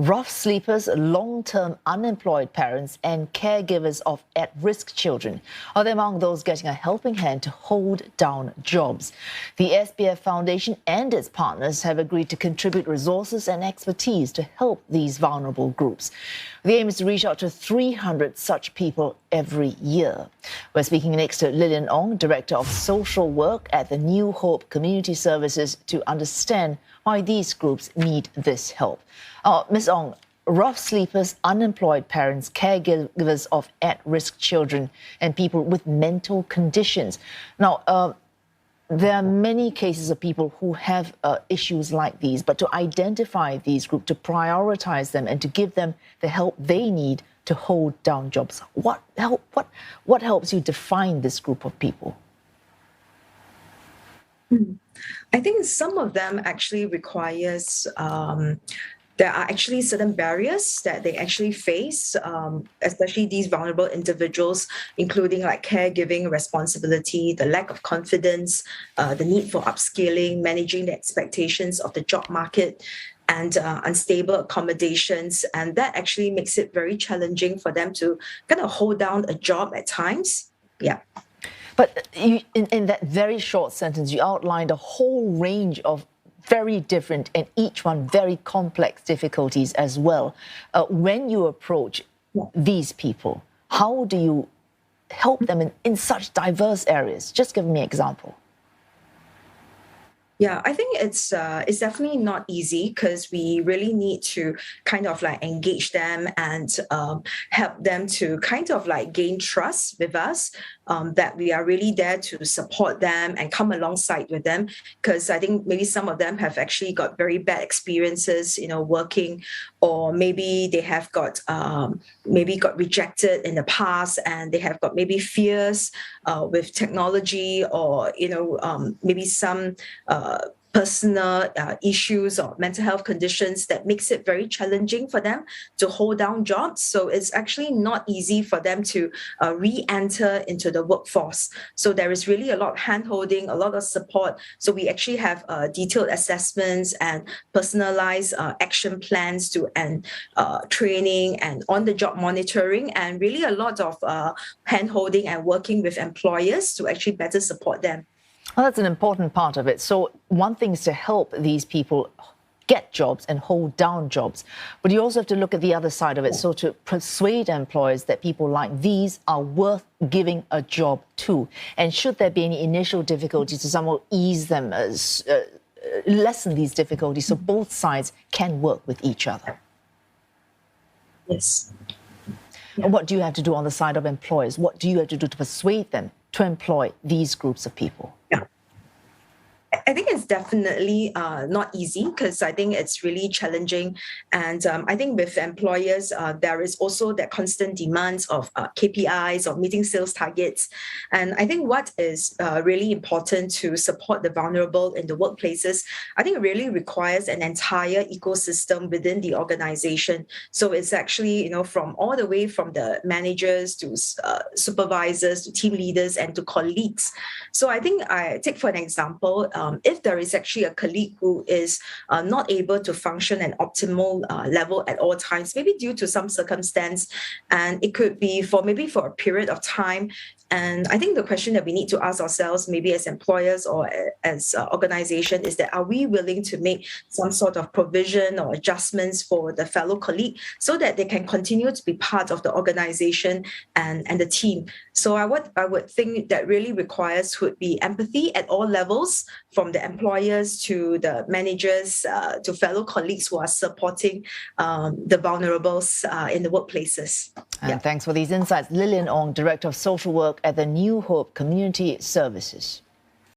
rough sleepers, long-term unemployed parents and caregivers of at-risk children are among those getting a helping hand to hold down jobs. The SBF Foundation and its partners have agreed to contribute resources and expertise to help these vulnerable groups. The aim is to reach out to 300 such people every year. We're speaking next to Lillian Ong, Director of Social Work at the New Hope Community Services, to understand why these groups need this help. Ms. Ong, rough sleepers, unemployed parents, caregivers of at-risk children and people with mental conditions. Now, there are many cases of people who have issues like these, but to identify these groups, to prioritize them and to give them the help they need to hold down jobs. What helps you define this group of people? I think some of them actually requires, there are actually certain barriers that they actually face, especially these vulnerable individuals, including like caregiving responsibility, the lack of confidence, the need for upskilling, managing the expectations of the job market, and unstable accommodations. And that actually makes it very challenging for them to kind of hold down a job at times. Yeah. But in that very short sentence, you outlined a whole range of very different and each one very complex difficulties as well. When you approach these people, how do you help them in such diverse areas? Just give me an example. Yeah, I think it's definitely not easy because we really need to kind of like engage them and help them to kind of like gain trust with us, that we are really there to support them and come alongside with them. Because I think maybe some of them have actually got very bad experiences, working, or maybe they have got rejected in the past and they have got maybe fears with technology, or maybe some personal issues or mental health conditions that makes it very challenging for them to hold down jobs. So it's actually not easy for them to re-enter into the workforce. So there is really a lot of hand-holding, a lot of support. So we actually have detailed assessments and personalized action plans and training and on-the-job monitoring, and really a lot of hand-holding and working with employers to actually better support them. Well, that's an important part of it. So one thing is to help these people get jobs and hold down jobs, but you also have to look at the other side of it. So to persuade employers that people like these are worth giving a job to. And should there be any initial difficulties, to somehow ease them, lessen these difficulties so both sides can work with each other. Yes. And what do you have to do on the side of employers? What do you have to do to persuade them to employ these groups of people? Yeah. I think it's definitely not easy, because I think it's really challenging. And I think with employers, there is also that constant demands of KPIs or meeting sales targets. And I think what is really important to support the vulnerable in the workplaces, I think it really requires an entire ecosystem within the organization. So it's actually, from all the way from the managers to supervisors to team leaders and to colleagues. So I think I take for an example, if there is actually a colleague who is not able to function at optimal level at all times, maybe due to some circumstance, and it could be for a period of time. And I think the question that we need to ask ourselves, maybe as employers or as organization, is that are we willing to make some sort of provision or adjustments for the fellow colleague so that they can continue to be part of the organization and the team? So I would think that really requires would be empathy at all levels, from the employers to the managers to fellow colleagues who are supporting the vulnerables in the workplaces. And thanks for these insights. Lillian Ong, Director of Social Work at the New Hope Community Services.